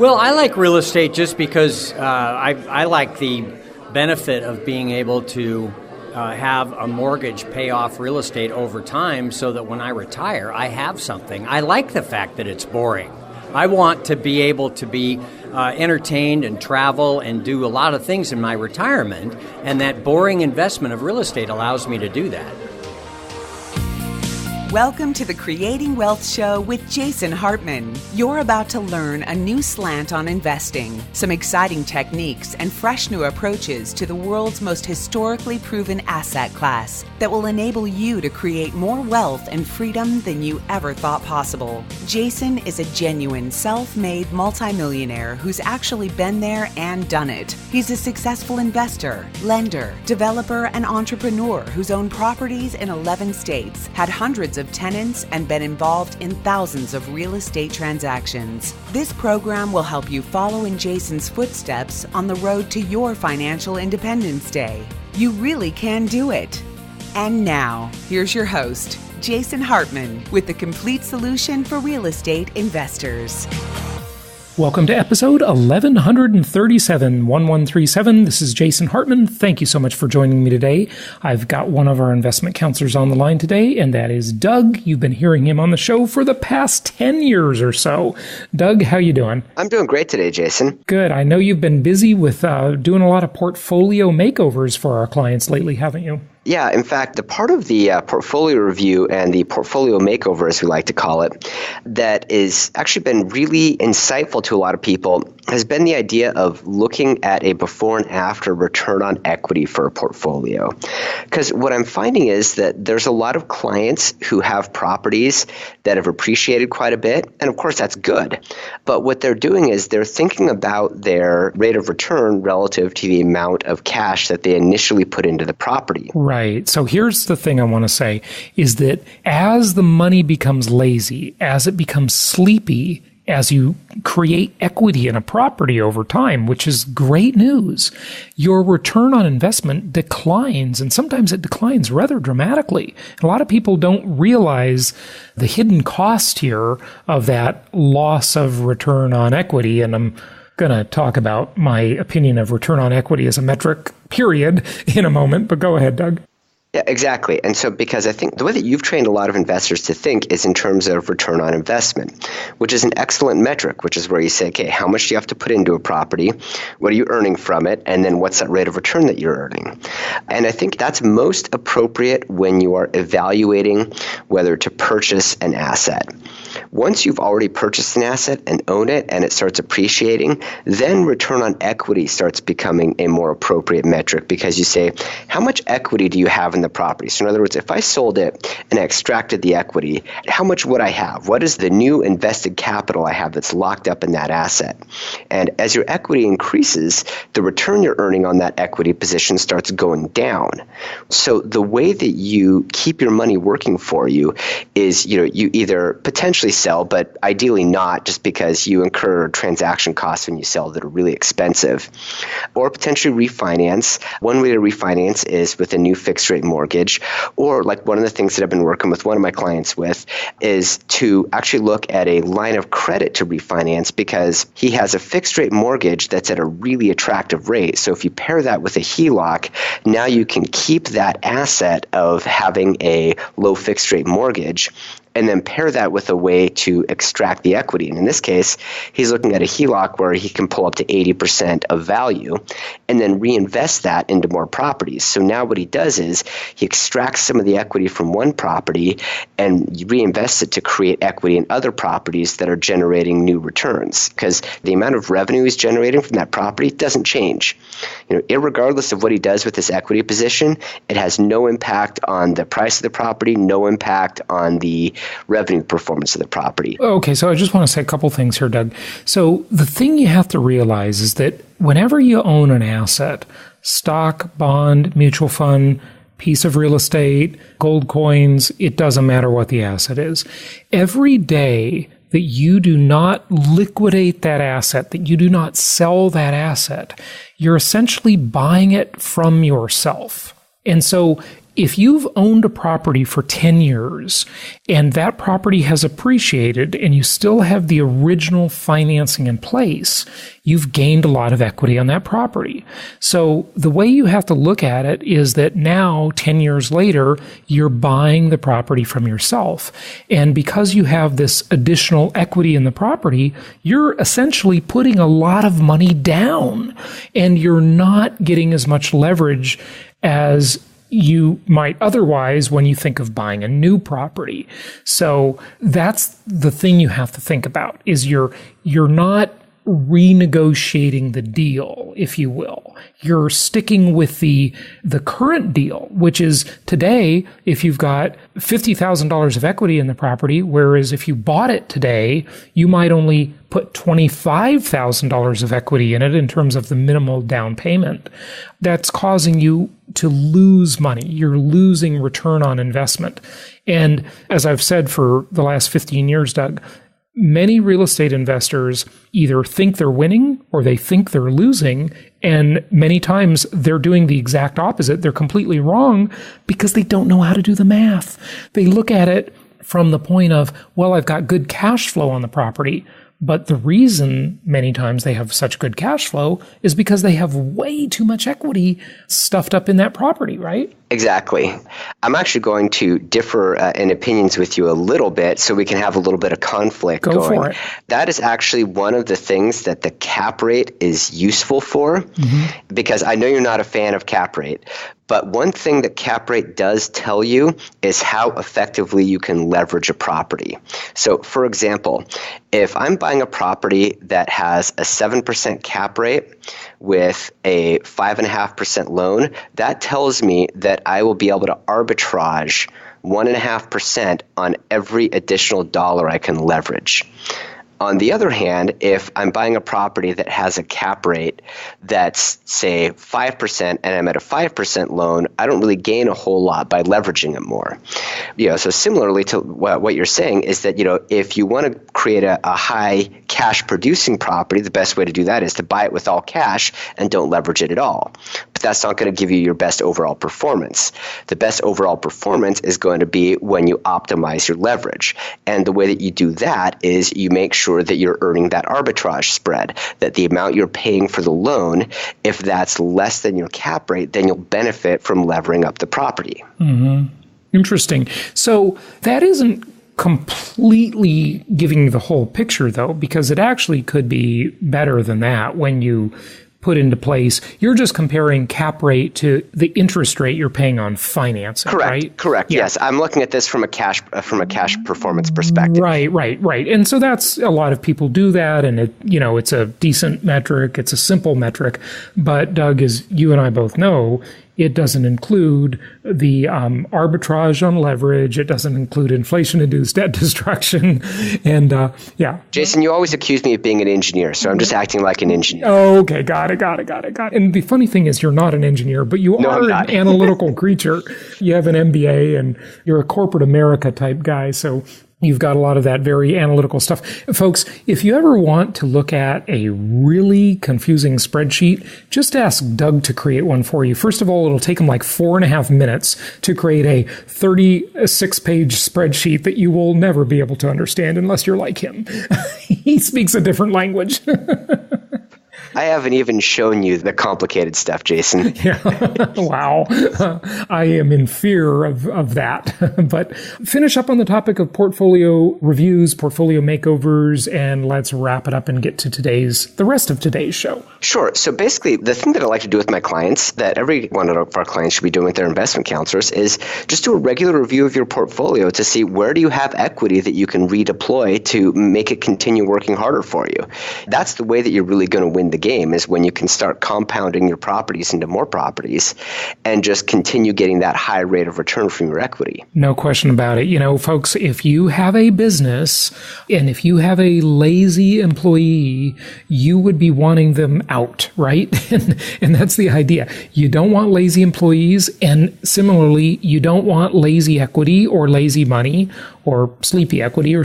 Well, I like real estate just because I like the benefit of being able to have a mortgage pay off real estate over time so that when I retire, I have something. I like the fact that it's boring. I want to be able to be entertained and travel and do a lot of things in my retirement, and that boring investment of real estate allows me to do that. Welcome to the Creating Wealth Show with Jason Hartman. You're about to learn a new slant on investing, some exciting techniques, and fresh new approaches to the world's most historically proven asset class that will enable you to create more wealth and freedom than you ever thought possible. Jason is a genuine self-made multimillionaire who's actually been there and done it. He's a successful investor, lender, developer, and entrepreneur who's owned properties in 11 states, had hundreds of tenants, and been involved in thousands of real estate transactions. This program will help you follow in Jason's footsteps on the road to your financial independence day. You really can do it. And now, here's your host, Jason Hartman, with the complete solution for real estate investors. Welcome to episode 1137. This is Jason Hartman. Thank you so much for joining me today. I've got one of our investment counselors on the line today, and that is Doug. You've been hearing him on the show for the past 10 years or so. Doug, how you doing? I'm doing great today, Jason. Good. I know you've been busy with doing a lot of portfolio makeovers for our clients lately, haven't you? Yeah, in fact, the part of the portfolio review and the portfolio makeover, as we like to call it, that is actually been really insightful to a lot of people has been the idea of looking at a before and after return on equity for a portfolio. Because what I'm finding is that there's a lot of clients who have properties that have appreciated quite a bit, and of course that's good. But what they're doing is they're thinking about their rate of return relative to the amount of cash that they initially put into the property. Right. So here's the thing I want to say is that as the money becomes lazy, as it becomes sleepy, as you create equity in a property over time, which is great news, your return on investment declines, and sometimes it declines rather dramatically. A lot of people don't realize the hidden cost here of that loss of return on equity, and I'm going to talk about my opinion of return on equity as a metric, period, in a moment, but go ahead, Doug. Yeah, exactly. And so because I think the way that you've trained a lot of investors to think is in terms of return on investment, which is an excellent metric, which is where you say, okay, how much do you have to put into a property? What are you earning from it? And then what's that rate of return that you're earning? And I think that's most appropriate when you are evaluating whether to purchase an asset. Once you've already purchased an asset and own it and it starts appreciating, then return on equity starts becoming a more appropriate metric because you say, how much equity do you have in the property? So in other words, if I sold it and I extracted the equity, how much would I have? What is the new invested capital I have that's locked up in that asset? And as your equity increases, the return you're earning on that equity position starts going down. So the way that you keep your money working for you is, you either potentially sell, but ideally not, just because you incur transaction costs when you sell that are really expensive, or potentially refinance. One way to refinance is with a new fixed rate mortgage, or like one of the things that I've been working with one of my clients with is to actually look at a line of credit to refinance because he has a fixed rate mortgage that's at a really attractive rate. So if you pair that with a HELOC, now you can keep that asset of having a low fixed rate mortgage and then pair that with a way to extract the equity. And in this case, he's looking at a HELOC where he can pull up to 80% of value and then reinvest that into more properties. So now what he does is he extracts some of the equity from one property and reinvests it to create equity in other properties that are generating new returns, because the amount of revenue he's generating from that property doesn't change. Irregardless of what he does with this equity position, it has no impact on the price of the property, no impact on the revenue performance of the property. Okay, so I just want to say a couple things here, Doug. So the thing you have to realize is that whenever you own an asset, stock, bond, mutual fund, piece of real estate, gold coins, it doesn't matter what the asset is. Every day that you do not liquidate that asset, that you do not sell that asset, you're essentially buying it from yourself. And so if you've owned a property for 10 years and that property has appreciated and you still have the original financing in place, you've gained a lot of equity on that property. So the way you have to look at it is that now, 10 years later, you're buying the property from yourself. And because you have this additional equity in the property, you're essentially putting a lot of money down and you're not getting as much leverage as you might otherwise when you think of buying a new property. So that's the thing you have to think about, is you're not renegotiating the deal, if you will. You're sticking with the current deal, which is today, if you've got $50,000 of equity in the property, whereas if you bought it today, you might only put $25,000 of equity in it in terms of the minimal down payment. That's causing you to lose money. You're losing return on investment. And as I've said for the last 15 years, Doug, many real estate investors either think they're winning or they think they're losing. And many times they're doing the exact opposite. They're completely wrong because they don't know how to do the math. They look at it from the point of, well, I've got good cash flow on the property. But the reason many times they have such good cash flow is because they have way too much equity stuffed up in that property, right? Exactly. I'm actually going to differ in opinions with you a little bit so we can have a little bit of conflict going. Go for it. That is actually one of the things that the cap rate is useful for, because I know you're not a fan of cap rate. But one thing that cap rate does tell you is how effectively you can leverage a property. So, for example, if I'm buying a property that has a 7% cap rate with a 5.5% loan, that tells me that I will be able to arbitrage 1.5% on every additional dollar I can leverage. On the other hand, if I'm buying a property that has a cap rate that's, say, 5% and I'm at a 5% loan, I don't really gain a whole lot by leveraging it more. So similarly to what you're saying is that, if you want to create a high cash producing property, the best way to do that is to buy it with all cash and don't leverage it at all. But that's not going to give you your best overall performance. The best overall performance is going to be when you optimize your leverage. And the way that you do that is you make sure that you're earning that arbitrage spread, that the amount you're paying for the loan, if that's less than your cap rate, then you'll benefit from levering up the property. Mm-hmm. Interesting. So that isn't completely giving you the whole picture, though, because it actually could be better than that when you put into place. You're just comparing cap rate to the interest rate you're paying on financing, right? Correct. Yeah. Yes, I'm looking at this from a cash performance perspective. Right. And so that's, a lot of people do that, and it's a decent metric, it's a simple metric. But Doug, as you and I both know, it doesn't include the arbitrage on leverage. It doesn't include inflation-induced debt destruction. And Jason, you always accuse me of being an engineer, so I'm just acting like an engineer. Oh, okay. Got it. And the funny thing is, you're not an engineer, but you are an analytical creature. You have an MBA, and you're a corporate America type guy, so you've got a lot of that very analytical stuff. Folks, if you ever want to look at a really confusing spreadsheet, just ask Doug to create one for you. First of all, it'll take him like 4.5 minutes to create a 36-page spreadsheet that you will never be able to understand unless you're like him. He speaks a different language. I haven't even shown you the complicated stuff, Jason. Yeah. Wow. I am in fear of that. But finish up on the topic of portfolio reviews, portfolio makeovers, and let's wrap it up and get to the rest of today's show. Sure. So basically, the thing that I like to do with my clients, that every one of our clients should be doing with their investment counselors, is just do a regular review of your portfolio to see where do you have equity that you can redeploy to make it continue working harder for you. That's the way that you're really going to win the game, is when you can start compounding your properties into more properties and just continue getting that high rate of return from your equity. No question about it. Folks, if you have a business and if you have a lazy employee, you would be wanting them out, right? And that's the idea. You don't want lazy employees, and similarly, you don't want lazy equity or lazy money or sleepy equity,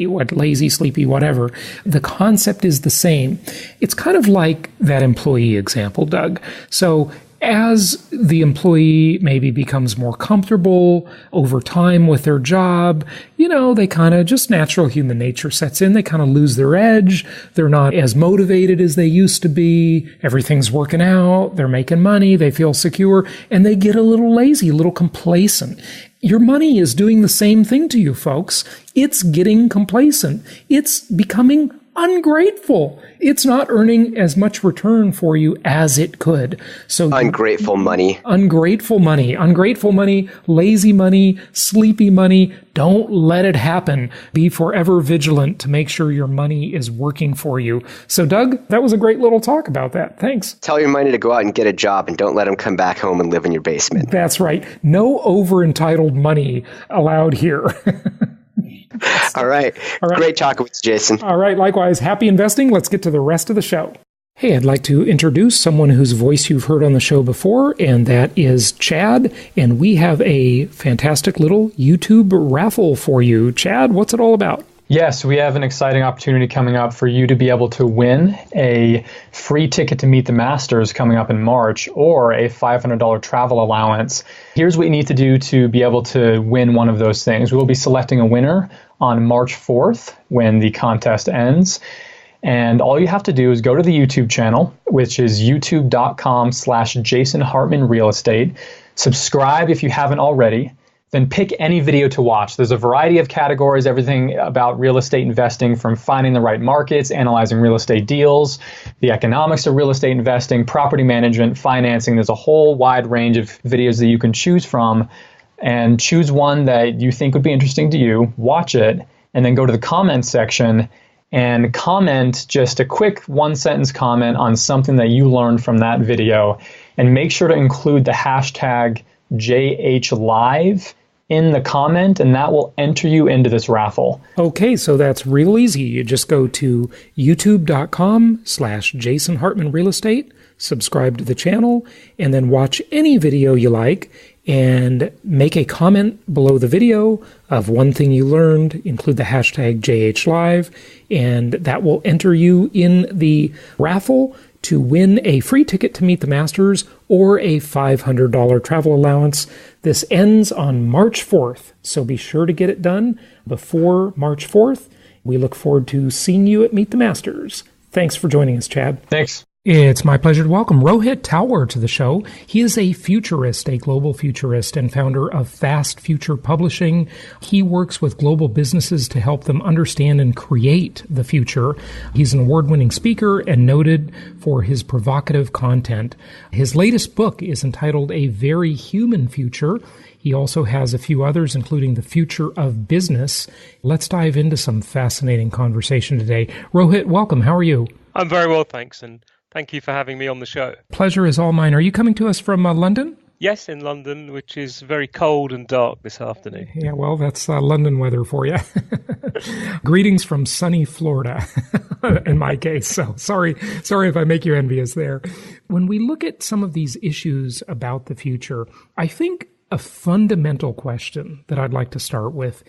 what lazy, sleepy, whatever. The concept is the same. It's kind of like that employee example, Doug. So as the employee maybe becomes more comfortable over time with their job, they kind of just natural human nature sets in. They kind of lose their edge. They're not as motivated as they used to be. Everything's working out. They're making money. They feel secure, and they get a little lazy, a little complacent. Your money is doing the same thing to you, folks. It's getting complacent. It's becoming ungrateful. It's not earning as much return for you as it could. So ungrateful money, lazy money, sleepy money. Don't let it happen. Be forever vigilant to make sure your money is working for you. So Doug, that was a great little talk about that. Thanks. Tell your money to go out and get a job and don't let them come back home and live in your basement. That's right. No over-entitled money allowed here. All right. Great talking with you, Jason. All right. Likewise. Happy investing. Let's get to the rest of the show. Hey, I'd like to introduce someone whose voice you've heard on the show before, and that is Chad. And we have a fantastic little YouTube raffle for you. Chad, what's it all about? Yes, we have an exciting opportunity coming up for you to be able to win a free ticket to Meet the Masters coming up in March, or a $500 travel allowance. Here's what you need to do to be able to win one of those things. We will be selecting a winner on March 4th when the contest ends. And all you have to do is go to the YouTube channel, which is youtube.com/Jason Hartman Real Estate. Subscribe if you haven't already. Then pick any video to watch. There's a variety of categories, everything about real estate investing, from finding the right markets, analyzing real estate deals, the economics of real estate investing, property management, financing. There's a whole wide range of videos that you can choose from, and choose one that you think would be interesting to you, watch it, and then go to the comments section and comment just a quick one-sentence comment on something that you learned from that video, and make sure to include the hashtag JHLive in the comment, and that will enter you into this raffle. Okay, so that's real easy. You just go to youtube.com/Jason Hartman Real Estate, subscribe to the channel, and then watch any video you like, and make a comment below the video of one thing you learned, include the hashtag JHLive, and that will enter you in the raffle to win a free ticket to Meet the Masters or a $500 travel allowance. This ends on March 4th, so be sure to get it done before March 4th. We look forward to seeing you at Meet the Masters. Thanks for joining us, Chad. Thanks. It's my pleasure to welcome Rohit Talwar to the show. He is a futurist, a global futurist, and founder of Fast Future Publishing. He works with global businesses to help them understand and create the future. He's an award-winning speaker and noted for his provocative content. His latest book is entitled A Very Human Future. He also has a few others, including The Future of Business. Let's dive into some fascinating conversation today. Rohit, welcome. How are you? I'm very well, thanks, and thank you for having me on the show. Pleasure is all mine. Are you coming to us from London? Yes, in London, which is very cold and dark this afternoon. Yeah, well, that's London weather for you. Greetings from sunny Florida, in my case. So sorry if I make you envious there. When we look at some of these issues about the future, I think a fundamental question that I'd like to start with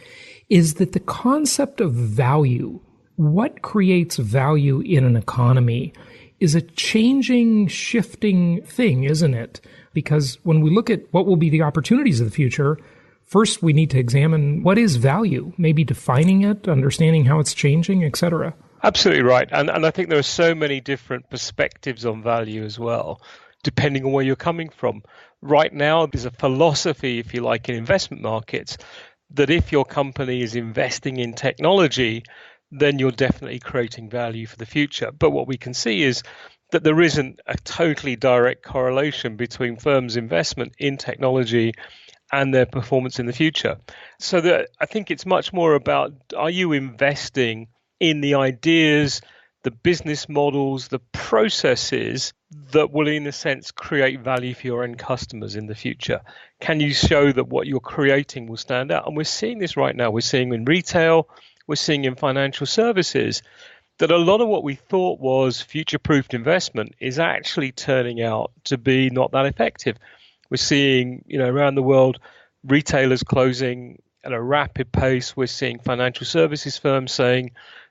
is that the concept of value, what creates value in an economy, is a changing, shifting thing, isn't it? Because when we look at what will be the opportunities of the future, first we need to examine what is value, maybe defining it, understanding how it's changing, etc. Absolutely right. And I think there are so many different perspectives on value as well, depending on where you're coming from. Right now, there's a philosophy, if you like, in investment markets, that if your company is investing in technology, then you're definitely creating value for the future. But what we can see is that there isn't a totally direct correlation between firms' investment in technology and their performance in the future. So I think it's much more about, are you investing in the ideas, the business models, the processes that will, in a sense, create value for your end customers in the future? Can you show that what you're creating will stand out? And we're seeing this right now. We're seeing in retail, we're seeing in financial services, that a lot of what we thought was future-proofed investment is actually turning out to be not that effective. We're seeing, around the world, retailers closing at a rapid pace. We're seeing financial services firms saying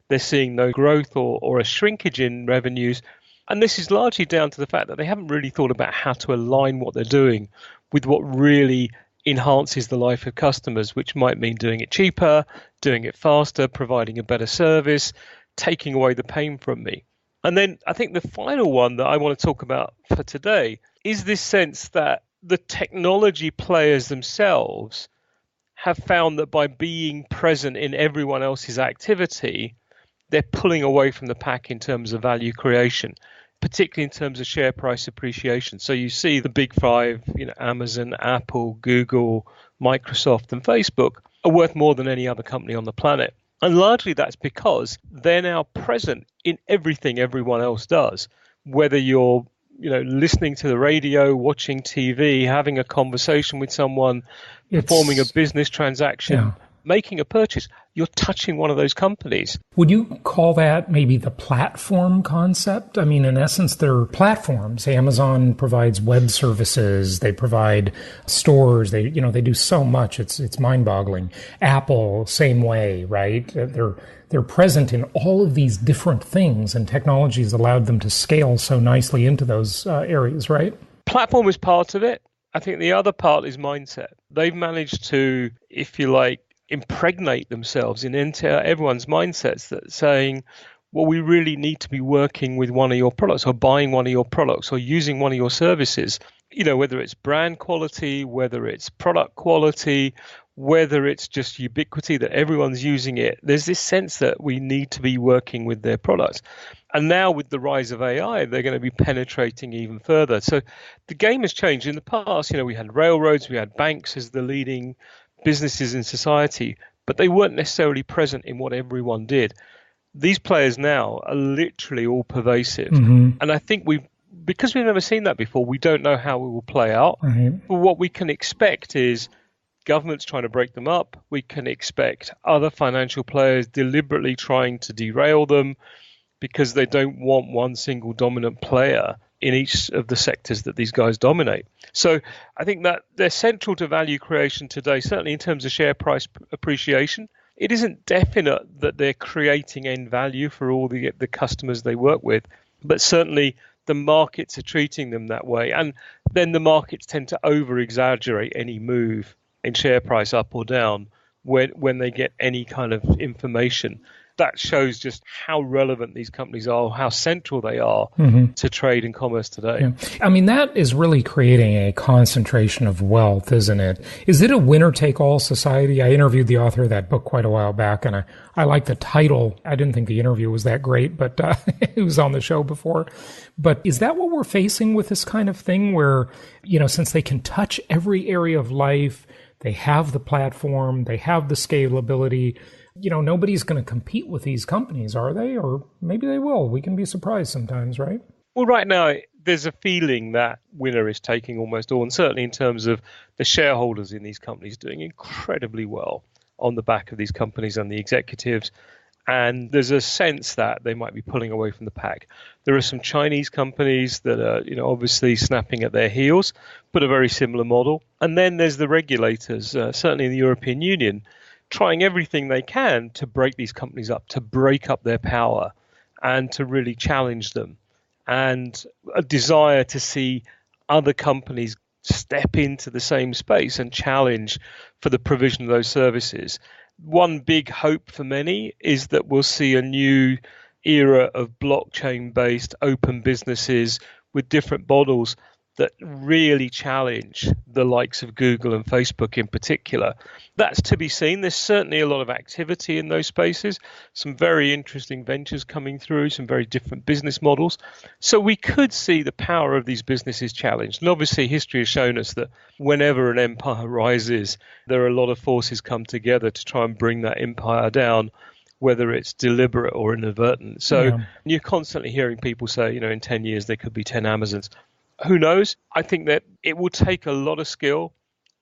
they're seeing no growth or a shrinkage in revenues. And this is largely down to the fact that they haven't really thought about how to align what they're doing with what really enhances the life of customers, which might mean doing it cheaper, doing it faster, providing a better service, taking away the pain from me. And then I think the final one that I want to talk about for today is this sense that the technology players themselves have found that by being present in everyone else's activity, they're pulling away from the pack in terms of value creation, particularly in terms of share price appreciation. So you see the big five, Amazon, Apple, Google, Microsoft, and Facebook are worth more than any other company on the planet. And largely that's because they're now present in everything everyone else does, whether you're listening to the radio, watching TV, having a conversation with someone, performing a business transaction, making a purchase, you're touching one of those companies. Would you call that maybe the platform concept? I mean, in essence, they're platforms. Amazon provides web services. They provide stores. They do so much. It's mind-boggling. Apple, same way, right? They're present in all of these different things, and technology has allowed them to scale so nicely into those areas, right? Platform is part of it. I think the other part is mindset. They've managed to, if you like, impregnate themselves into everyone's mindsets that saying, well, we really need to be working with one of your products or buying one of your products or using one of your services, whether it's brand quality, whether it's product quality, whether it's just ubiquity that everyone's using it. There's this sense that we need to be working with their products. And now with the rise of AI, they're going to be penetrating even further. So the game has changed. In the past, we had railroads, we had banks as the leading businesses in society, but they weren't necessarily present in what everyone did. These players now are literally all pervasive. Mm-hmm. And I think because we've never seen that before, we don't know how it will play out. Mm-hmm. But what we can expect is governments trying to break them up. We can expect other financial players deliberately trying to derail them because they don't want one single dominant player in each of the sectors that these guys dominate. So I think that they're central to value creation today, certainly in terms of share price appreciation. It isn't definite that they're creating end value for all the customers they work with, but certainly the markets are treating them that way. And then the markets tend to over-exaggerate any move in share price up or down when they get any kind of information. That shows just how relevant these companies are, how central they are to trade and commerce today. Yeah. I mean, that is really creating a concentration of wealth, isn't it? Is it a winner-take-all society? I interviewed the author of that book quite a while back, and I like the title. I didn't think the interview was that great, but it was on the show before. But is that what we're facing with this kind of thing where, since they can touch every area of life, they have the platform, they have the scalability, nobody's going to compete with these companies, are they? Or maybe they will. We can be surprised sometimes, right? Well, right now, there's a feeling that winner is taking almost all, and certainly in terms of the shareholders in these companies doing incredibly well on the back of these companies and the executives. And there's a sense that they might be pulling away from the pack. There are some Chinese companies that are, obviously snapping at their heels, but a very similar model. And then there's the regulators, certainly in the European Union, trying everything they can to break these companies up, to break up their power and to really challenge them. And a desire to see other companies step into the same space and challenge for the provision of those services. One big hope for many is that we'll see a new era of blockchain-based open businesses with different models that really challenge the likes of Google and Facebook in particular. That's to be seen. There's certainly a lot of activity in those spaces, some very interesting ventures coming through, some very different business models. So we could see the power of these businesses challenged. And obviously history has shown us that whenever an empire rises, there are a lot of forces come together to try and bring that empire down, whether it's deliberate or inadvertent. So You're constantly hearing people say, in 10 years, there could be 10 Amazons. Who knows? I think that it will take a lot of skill,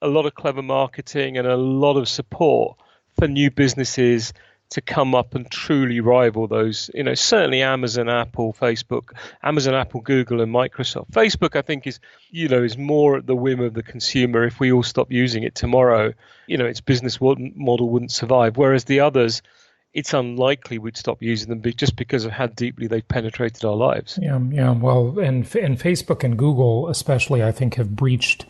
a lot of clever marketing, and a lot of support for new businesses to come up and truly rival those, certainly Amazon, Apple, Facebook, Amazon, Apple, Google, and Microsoft. Facebook, I think, is more at the whim of the consumer. If we all stop using it tomorrow, its business model wouldn't survive. Whereas the others, it's unlikely we'd stop using them just because of how deeply they've penetrated our lives. Yeah. Well, and Facebook and Google especially, I think, have breached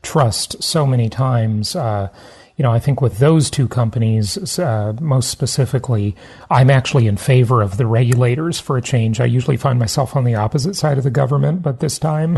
trust so many times. I think with those two companies, most specifically, I'm actually in favor of the regulators for a change. I usually find myself on the opposite side of the government, but this time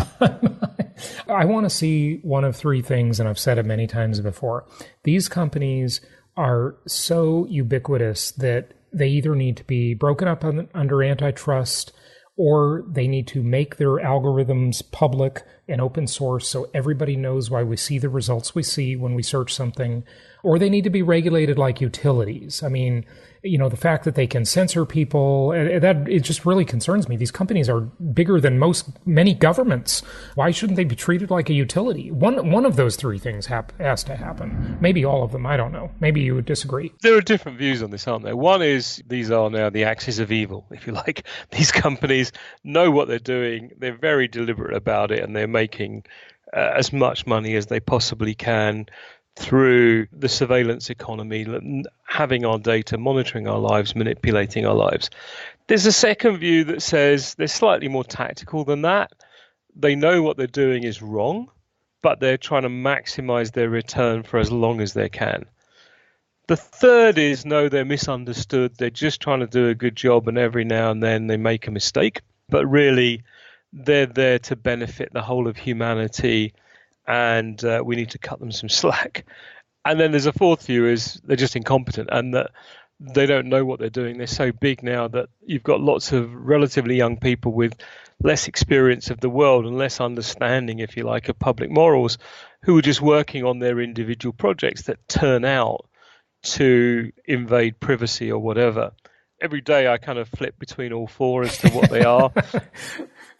I want to see one of three things, and I've said it many times before. These companies are so ubiquitous that they either need to be broken up under antitrust, or they need to make their algorithms public and open source so everybody knows why we see the results we see when we search something, or they need to be regulated like utilities. I mean, the fact that they can censor people, that it just really concerns me. These companies are bigger than many governments. Why shouldn't they be treated like a utility? One of those three things has to happen. Maybe all of them. I don't know. Maybe you would disagree. There are different views on this, aren't there? One is these are now the axis of evil, if you like. These companies know what they're doing. They're very deliberate about it, and they're making as much money as they possibly can through the surveillance economy, having our data, monitoring our lives, manipulating our lives. There's a second view that says they're slightly more tactical than that. They know what they're doing is wrong, but they're trying to maximize their return for as long as they can. The third is, no, they're misunderstood. They're just trying to do a good job, and every now and then they make a mistake. But really, they're there to benefit the whole of humanity, and we need to cut them some slack. And then there's a fourth view, is they're just incompetent, and that they don't know what they're doing. They're so big now that you've got lots of relatively young people with less experience of the world and less understanding, if you like, of public morals, who are just working on their individual projects that turn out to invade privacy or whatever. Every day I kind of flip between all four as to what they are.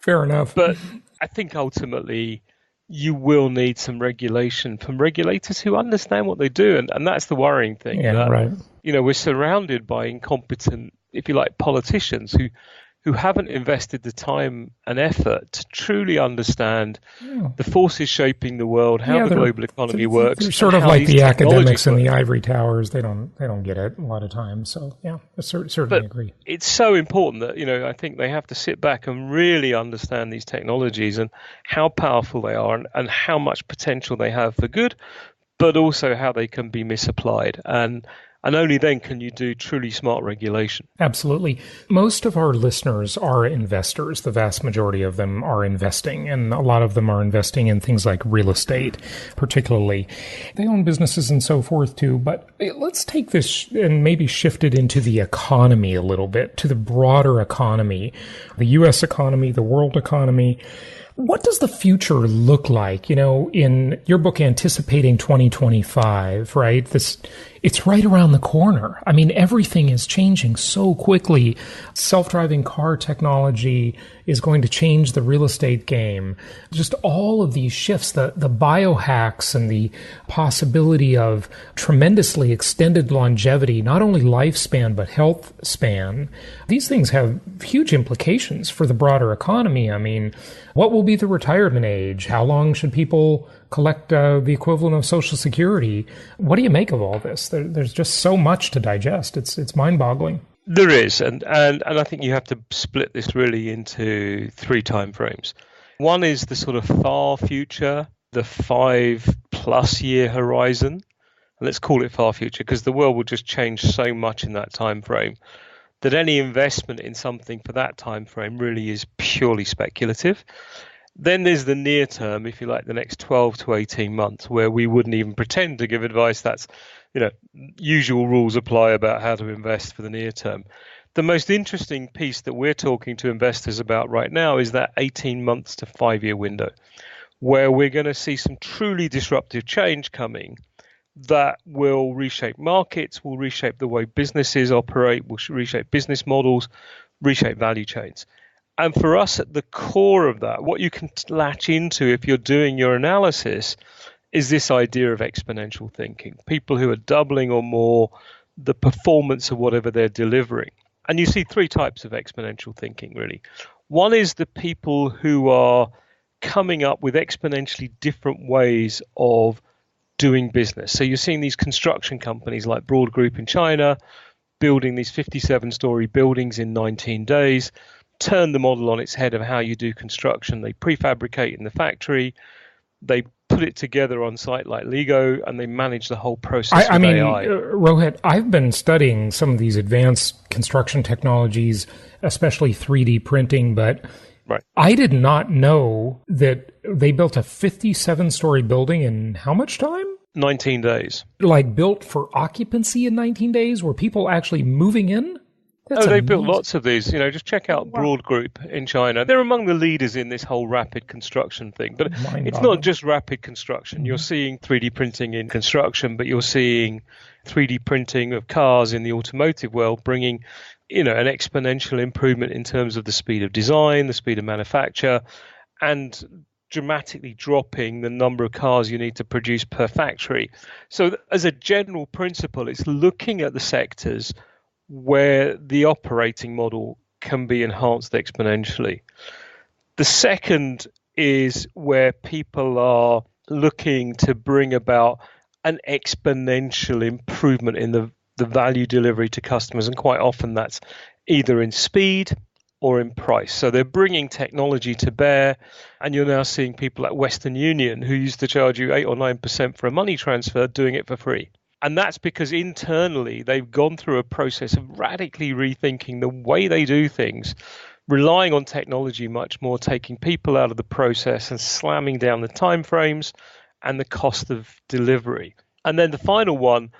Fair enough. But I think ultimately you will need some regulation from regulators who understand what they do. And that's the worrying thing. Yeah, right. We're surrounded by incompetent, if you like, politicians who haven't invested the time and effort to truly understand the forces shaping the world, how the global economy works. They're sort of like the academics in the ivory towers. They don't get it a lot of times. So yeah, I certainly agree. It's so important that, I think they have to sit back and really understand these technologies and how powerful they are and how much potential they have for good, but also how they can be misapplied. And only then can you do truly smart regulation. Absolutely. Most of our listeners are investors. The vast majority of them are investing, and a lot of them are investing in things like real estate, particularly. They own businesses and so forth too. But let's take this and maybe shift it into the economy a little bit, to the broader economy, the U.S. economy, the world economy. What does the future look like? In your book, Anticipating 2025, right? It's right around the corner. I mean, everything is changing so quickly. Self-driving car technology is going to change the real estate game. Just all of these shifts, the biohacks and the possibility of tremendously extended longevity, not only lifespan, but health span. These things have huge implications for the broader economy. I mean, what will be the retirement age? How long should people collect the equivalent of Social Security? What do you make of all this? There's just so much to digest. It's mind-boggling. There is, and I think you have to split this really into three time frames. One is the sort of far future, the 5+ year horizon. And let's call it far future because the world will just change so much in that time frame that any investment in something for that time frame really is purely speculative. Then there's the near term, if you like, the next 12 to 18 months, where we wouldn't even pretend to give advice. That's, usual rules apply about how to invest for the near term. The most interesting piece that we're talking to investors about right now is that 18 months to 5 year window, where we're going to see some truly disruptive change coming that will reshape markets, will reshape the way businesses operate, will reshape business models, reshape value chains. And for us, at the core of that, what you can latch into if you're doing your analysis is this idea of exponential thinking. People who are doubling or more the performance of whatever they're delivering. And you see three types of exponential thinking, really. One is the people who are coming up with exponentially different ways of doing business. So you're seeing these construction companies like Broad Group in China, building these 57-story buildings in 19 days, turn the model on its head of how you do construction. They prefabricate in the factory, they put it together on site like Lego, and they manage the whole process with AI. Rohit, I've been studying some of these advanced construction technologies, especially 3D printing, but right. I did not know that they built a 57-story building in how much time? 19 days. Like built for occupancy in 19 days? Were people actually moving in? They built lots of these. Just check out Broad Group in China. They're among the leaders in this whole rapid construction thing. But it's not just rapid construction. You're seeing 3D printing in construction, but you're seeing 3D printing of cars in the automotive world, bringing an exponential improvement in terms of the speed of design, the speed of manufacture, and dramatically dropping the number of cars you need to produce per factory. So as a general principle, it's looking at the sectors where the operating model can be enhanced exponentially. The second is where people are looking to bring about an exponential improvement in the value delivery to customers, and quite often that's either in speed or in price. So they're bringing technology to bear, and you're now seeing people like Western Union, who used to charge you 8 or 9% for a money transfer, doing it for free. And that's because internally they've gone through a process of radically rethinking the way they do things, relying on technology much more, taking people out of the process and slamming down the timeframes and the cost of delivery. And then the final one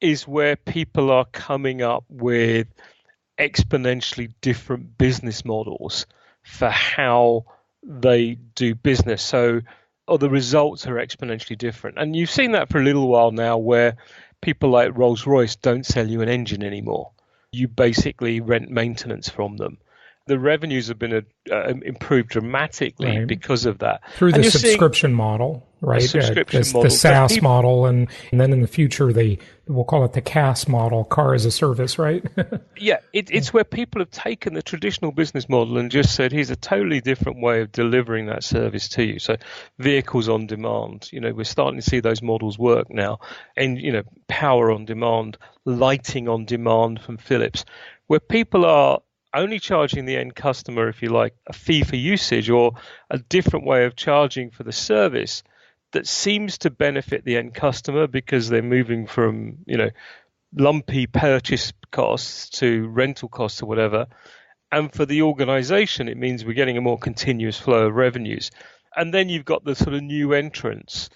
is where people are coming up with exponentially different business models for how they do business. So the results are exponentially different. And you've seen that for a little while now, where people like Rolls-Royce don't sell you an engine anymore. You basically rent maintenance from them. The revenues have been improved dramatically because of that. Through the subscription model, right? The SaaS model, and then in the future, we'll call it the CaaS model, car as a service, right? Yeah, it's where people have taken the traditional business model and just said, here's a totally different way of delivering that service to you. So vehicles on demand, we're starting to see those models work now. And, power on demand, lighting on demand from Philips, where people are only charging the end customer, if you like, a fee for usage, or a different way of charging for the service that seems to benefit the end customer, because they're moving from, lumpy purchase costs to rental costs or whatever. And for the organization, it means we're getting a more continuous flow of revenues. And then you've got the sort of new entrants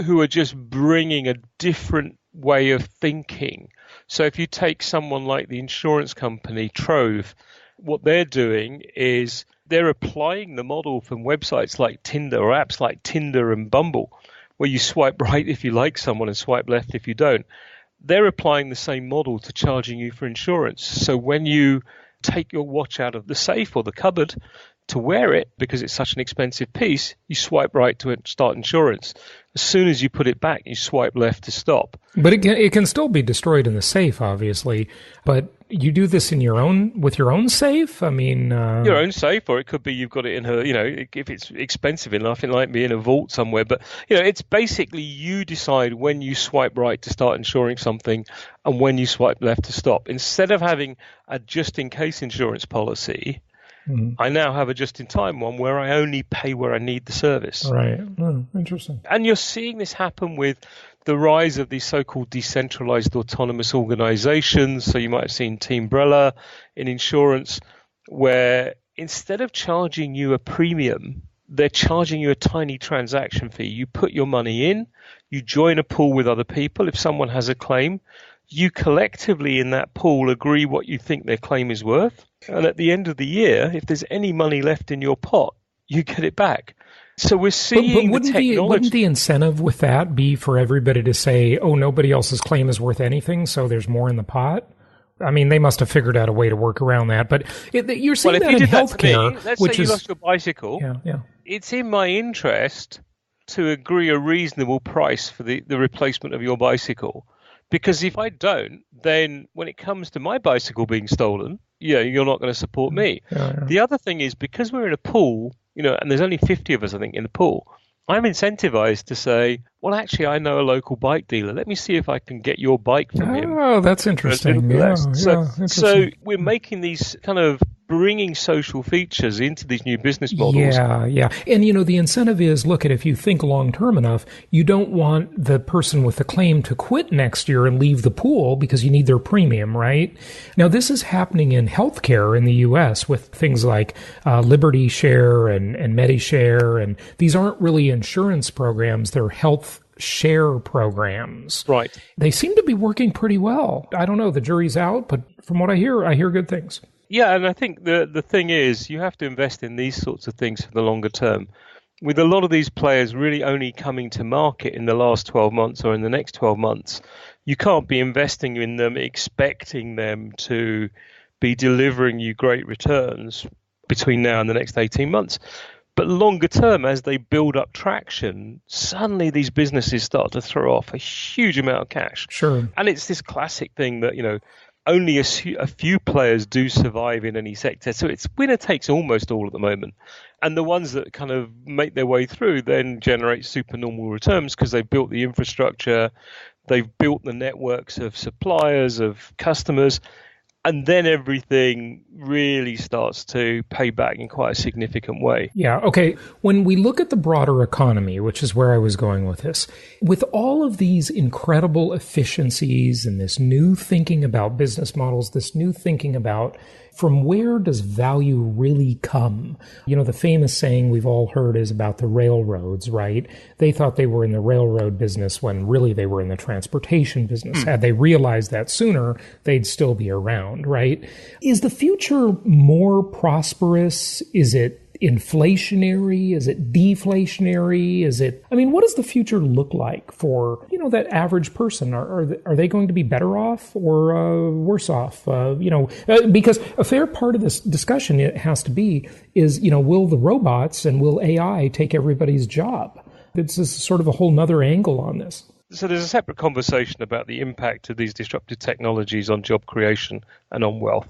who are just bringing a different way of thinking. So if you take someone like the insurance company Trove, what they're doing is they're applying the model from websites like Tinder, or apps like Tinder and Bumble, where you swipe right if you like someone and swipe left if you don't. They're applying the same model to charging you for insurance. So when you take your watch out of the safe or the cupboard to wear it, because it's such an expensive piece, you swipe right to start insurance. As soon as you put it back, you swipe left to stop. But it can still be destroyed in the safe, obviously. But you do this with your own safe? I mean, your own safe, or it could be you've got it in her. If it's expensive enough, it might be in a vault somewhere. But it's basically you decide when you swipe right to start insuring something, and when you swipe left to stop. Instead of having a just-in-case insurance policy, I now have a just-in-time one where I only pay where I need the service. Right. Oh, interesting. And you're seeing this happen with the rise of these so-called decentralized autonomous organizations. So you might have seen Teambrella in insurance, where instead of charging you a premium, they're charging you a tiny transaction fee. You put your money in, you join a pool with other people. If someone has a claim, you collectively in that pool agree what you think their claim is worth. And at the end of the year, if there's any money left in your pot, you get it back. So we're seeing but wouldn't the incentive with that be for everybody to say, oh, nobody else's claim is worth anything, so there's more in the pot? I mean, they must have figured out a way to work around that. But you're saying that in healthcare, let's say you lost your bicycle. Yeah. It's in my interest to agree a reasonable price for the replacement of your bicycle. Because if I don't, then when it comes to my bicycle being stolen, you're not going to support me. Yeah. The other thing is, because we're in a pool, and there's only 50 of us, I think, in the pool, I'm incentivized to say, well, actually, I know a local bike dealer. Let me see if I can get your bike from him Oh, that's for a interesting. little bit Yeah, less. yeah, So interesting. we're making these kind of bringing social features into these new business models. Yeah, yeah. And the incentive is, look, if you think long term enough, you don't want the person with the claim to quit next year and leave the pool because you need their premium, right? Now, this is happening in healthcare in the U.S. with things like Liberty Share and MediShare, and these aren't really insurance programs; they're health share programs. Right. They seem to be working pretty well. I don't know; the jury's out, but from what I hear good things. Yeah, and I think the thing is you have to invest in these sorts of things for the longer term. With a lot of these players really only coming to market in the last 12 months or in the next 12 months, you can't be investing in them expecting them to be delivering you great returns between now and the next 18 months. But longer term, as they build up traction, suddenly these businesses start to throw off a huge amount of cash. Sure. And it's this classic thing that, only a few players do survive in any sector. So it's winner takes almost all at the moment. And the ones that kind of make their way through then generate supernormal returns because they've built the infrastructure, they've built the networks of suppliers, of customers, and then everything really starts to pay back in quite a significant way. Yeah. Okay. When we look at the broader economy, which is where I was going with this, with all of these incredible efficiencies and this new thinking about business models, this new thinking about from where does value really come? The famous saying we've all heard is about the railroads, right? They thought they were in the railroad business when really they were in the transportation business. Had they realized that sooner, they'd still be around, right? Is the future more prosperous? Is it inflationary? Is it deflationary? What does the future look like for, that average person? Are they going to be better off or worse off? Because a fair part of this discussion it has to be is, will the robots and will AI take everybody's job? This is sort of a whole nother angle on this. So there's a separate conversation about the impact of these disruptive technologies on job creation and on wealth.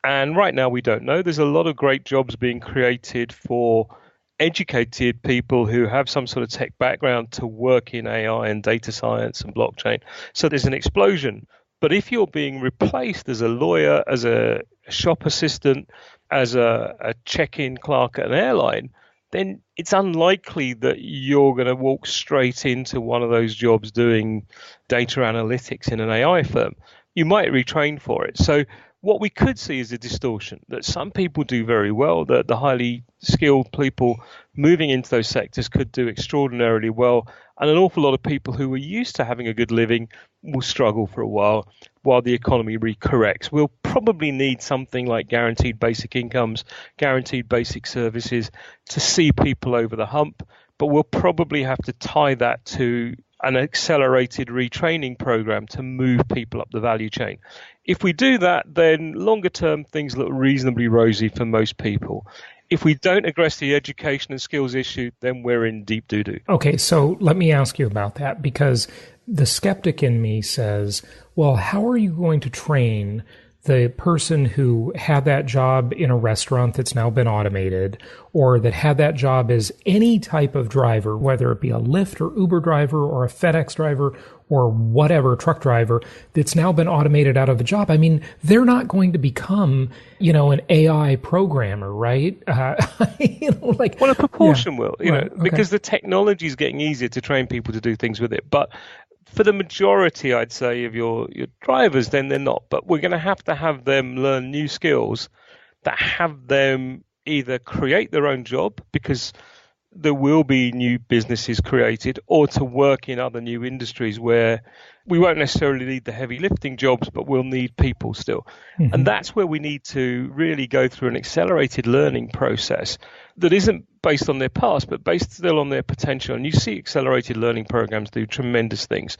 And right now we don't know. There's a lot of great jobs being created for educated people who have some sort of tech background to work in AI and data science and blockchain. So there's an explosion. But if you're being replaced as a lawyer, as a shop assistant, as a check-in clerk at an airline, then it's unlikely that you're going to walk straight into one of those jobs doing data analytics in an AI firm. You might retrain for it. So what we could see is a distortion, that some people do very well, that the highly skilled people moving into those sectors could do extraordinarily well, and an awful lot of people who were used to having a good living will struggle for a while the economy recorrects. We'll probably need something like guaranteed basic incomes, guaranteed basic services to see people over the hump, but we'll probably have to tie that to an accelerated retraining program to move people up the value chain. If we do that, then longer term things look reasonably rosy for most people. If we don't address the education and skills issue, then we're in deep doo-doo. Okay, so let me ask you about that, because the skeptic in me says, well, how are you going to train the person who had that job in a restaurant that's now been automated, or that had that job as any type of driver, whether it be a Lyft or Uber driver or a FedEx driver or whatever, truck driver, that's now been automated out of a job? They're not going to become, an AI programmer, right? Well, a proportion will, because the technology is getting easier to train people to do things with it. But for the majority, I'd say, of your drivers, then they're not. But we're going to have them learn new skills that have them either create their own job, because there will be new businesses created, or to work in other new industries where we won't necessarily need the heavy lifting jobs, but we'll need people still. Mm-hmm. And that's where we need to really go through an accelerated learning process that isn't based on their past, but based still on their potential. And you see accelerated learning programs do tremendous things.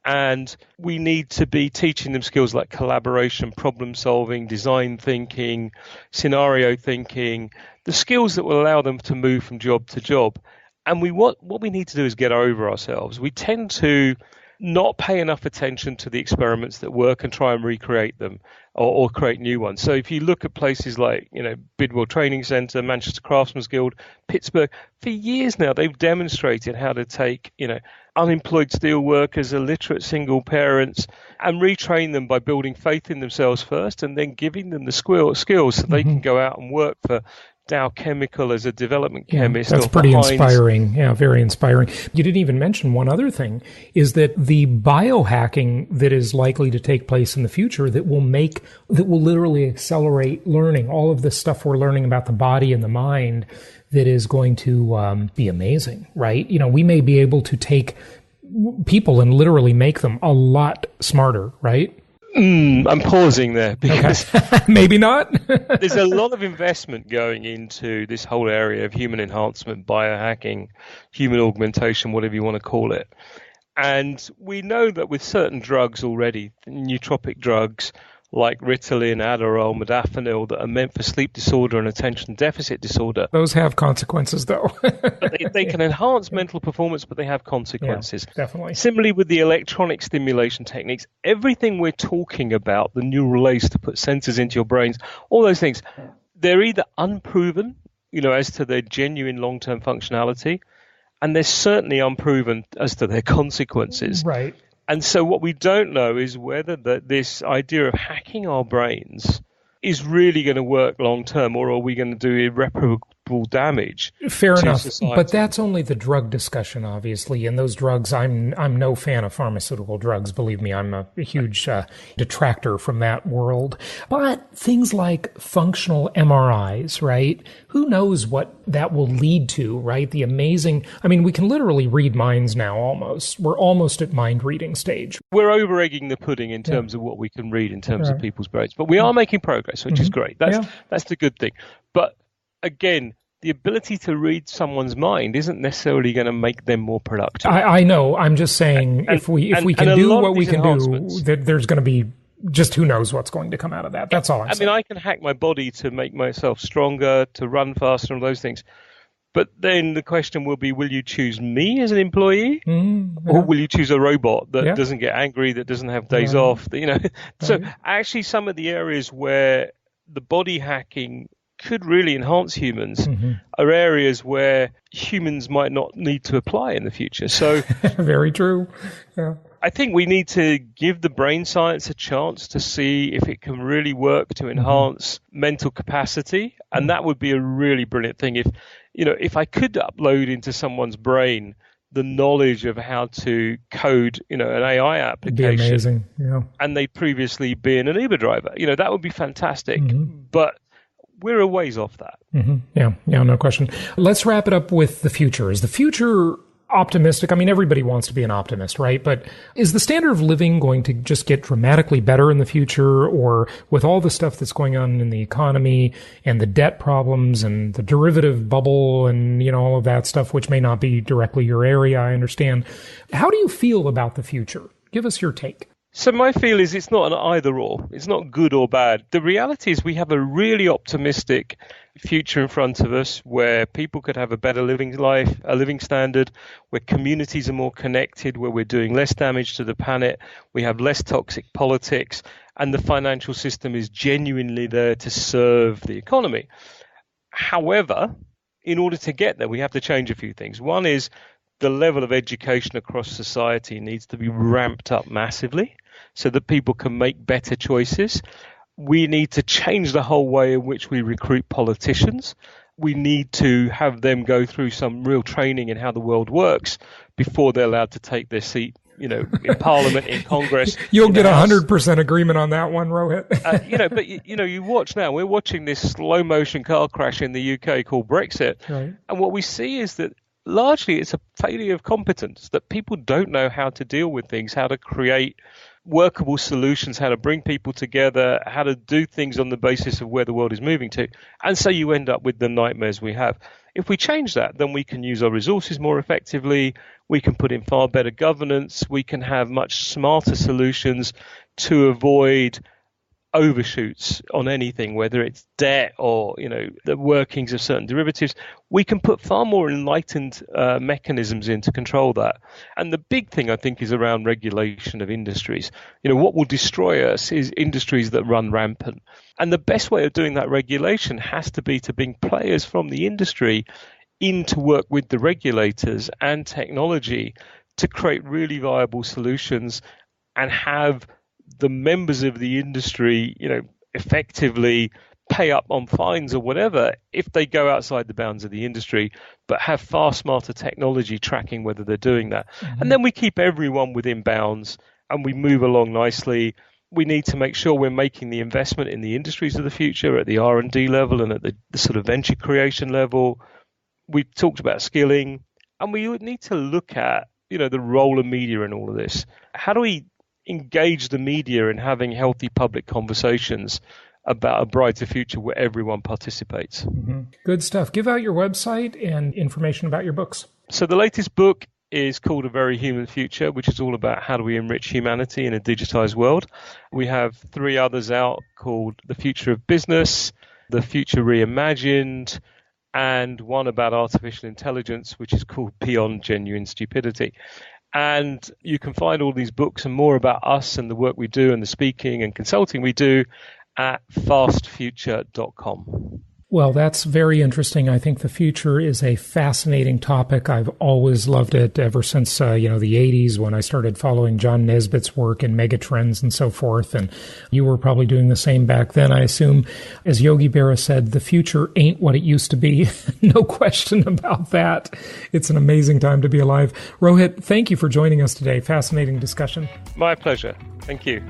And we need to be teaching them skills like collaboration, problem solving, design thinking, scenario thinking, the skills that will allow them to move from job to job. And what we need to do is get over ourselves. We tend to not pay enough attention to the experiments that work and try and recreate them or create new ones. So if you look at places like, Bidwell Training Centre, Manchester Craftsman's Guild, Pittsburgh, for years now, they've demonstrated how to take, unemployed steel workers, illiterate single parents, and retrain them by building faith in themselves first and then giving them the skills so they can go out and work for Dow Chemical as a development chemist. That's pretty inspiring. Yeah, very inspiring. You didn't even mention one other thing, is that the biohacking that is likely to take place in the future that will literally accelerate learning, all of this stuff we're learning about the body and the mind, that is going to be amazing, right? We may be able to take people and literally make them a lot smarter, right? I'm pausing there because maybe not. There's a lot of investment going into this whole area of human enhancement, biohacking, human augmentation, whatever you want to call it. And we know that with certain drugs already, nootropic drugs like Ritalin, Adderall, modafinil, that are meant for sleep disorder and attention deficit disorder. Those have consequences, though. But they can enhance mental performance, but they have consequences. Yeah, definitely. Similarly with the electronic stimulation techniques, everything we're talking about, the neural relays to put sensors into your brains, all those things, they're either unproven, as to their genuine long-term functionality, and they're certainly unproven as to their consequences. Right. And so what we don't know is whether this idea of hacking our brains is really going to work long term, or are we going to do irreparable damage? Fair enough, society. But that's only the drug discussion, obviously. And those drugs, I'm no fan of pharmaceutical drugs. Believe me, I'm a huge detractor from that world. But things like functional MRIs, right? Who knows what that will lead to, right? The amazing, we can literally read minds now almost. We're almost at mind reading stage. We're over-egging the pudding in terms of what we can read in terms of people's brains. But we are making progress, which is great. That's the good thing. But again, the ability to read someone's mind isn't necessarily going to make them more productive. I know. I'm just saying, if we can do what we can do, there's going to be just who knows what's going to come out of that. That's all I'm saying. I can hack my body to make myself stronger, to run faster, and those things. But then the question will be, will you choose me as an employee, or will you choose a robot that doesn't get angry, that doesn't have days off? So actually, some of the areas where the body hacking could really enhance humans are areas where humans might not need to apply in the future. So very true. Yeah. I think we need to give the brain science a chance to see if it can really work to enhance mental capacity. And that would be a really brilliant thing. If I could upload into someone's brain the knowledge of how to code, an AI application. It'd be amazing. Yeah. And they'd previously been an Uber driver, that would be fantastic. But we're a ways off that. Yeah, no question. Let's wrap it up with the future. Is the future optimistic? Everybody wants to be an optimist, right? But is the standard of living going to just get dramatically better in the future? Or with all the stuff that's going on in the economy and the debt problems and the derivative bubble and, all of that stuff, which may not be directly your area, I understand. How do you feel about the future? Give us your take. So my feel is it's not an either or. It's not good or bad. The reality is we have a really optimistic future in front of us where people could have a better living life, a living standard, where communities are more connected, where we're doing less damage to the planet, we have less toxic politics, and the financial system is genuinely there to serve the economy. However, in order to get there, we have to change a few things. One is the level of education across society needs to be ramped up massively so that people can make better choices. We need to change the whole way in which we recruit politicians. We need to have them go through some real training in how the world works before they're allowed to take their seat, in Parliament, in Congress. You'll get 100% agreement on that one, Rohit. But you watch now. We're watching this slow motion car crash in the UK called Brexit, right. And what we see is that largely it's a failure of competence, that people don't know how to deal with things, how to create workable solutions, how to bring people together, how to do things on the basis of where the world is moving to. And so you end up with the nightmares we have. If we change that, then we can use our resources more effectively. We can put in far better governance. We can have much smarter solutions to avoid overshoots on anything, whether it's debt or, the workings of certain derivatives, we can put far more enlightened mechanisms in to control that. And the big thing, I think, is around regulation of industries. What will destroy us is industries that run rampant. And the best way of doing that regulation has to be to bring players from the industry in to work with the regulators and technology to create really viable solutions and have the members of the industry, effectively pay up on fines or whatever if they go outside the bounds of the industry, but have far smarter technology tracking whether they're doing that. Mm-hmm. And then we keep everyone within bounds and we move along nicely. We need to make sure we're making the investment in the industries of the future at the R&D level and at the sort of venture creation level. We talked about skilling, and we would need to look at, the role of media in all of this. How do we engage the media in having healthy public conversations about a brighter future where everyone participates? Mm-hmm. Good stuff. Give out your website and information about your books. So the latest book is called A Very Human Future, which is all about how do we enrich humanity in a digitized world. We have 3 others out called The Future of Business, The Future Reimagined, and one about artificial intelligence, which is called Beyond Genuine Stupidity. And you can find all these books and more about us and the work we do and the speaking and consulting we do at fastfuture.com. Well, that's very interesting. I think the future is a fascinating topic. I've always loved it ever since, the 80s when I started following John Nesbitt's work in Megatrends and so forth. And you were probably doing the same back then, I assume. As Yogi Berra said, the future ain't what it used to be. No question about that. It's an amazing time to be alive. Rohit, thank you for joining us today. Fascinating discussion. My pleasure. Thank you.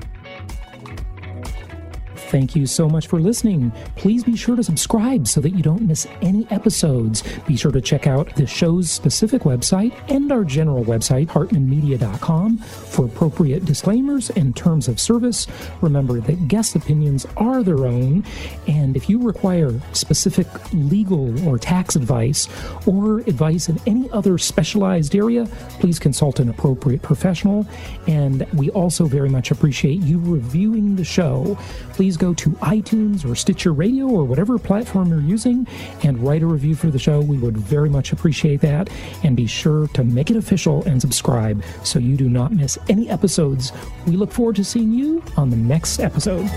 Thank you so much for listening. Please be sure to subscribe so that you don't miss any episodes. Be sure to check out the show's specific website and our general website, hartmanmedia.com, for appropriate disclaimers and terms of service. Remember that guest opinions are their own, and if you require specific legal or tax advice or advice in any other specialized area, please consult an appropriate professional. And we also very much appreciate you reviewing the show. Please go to iTunes or Stitcher Radio or whatever platform you're using and write a review for the show. We would very much appreciate that. And be sure to make it official and subscribe so you do not miss any episodes. We look forward to seeing you on the next episode.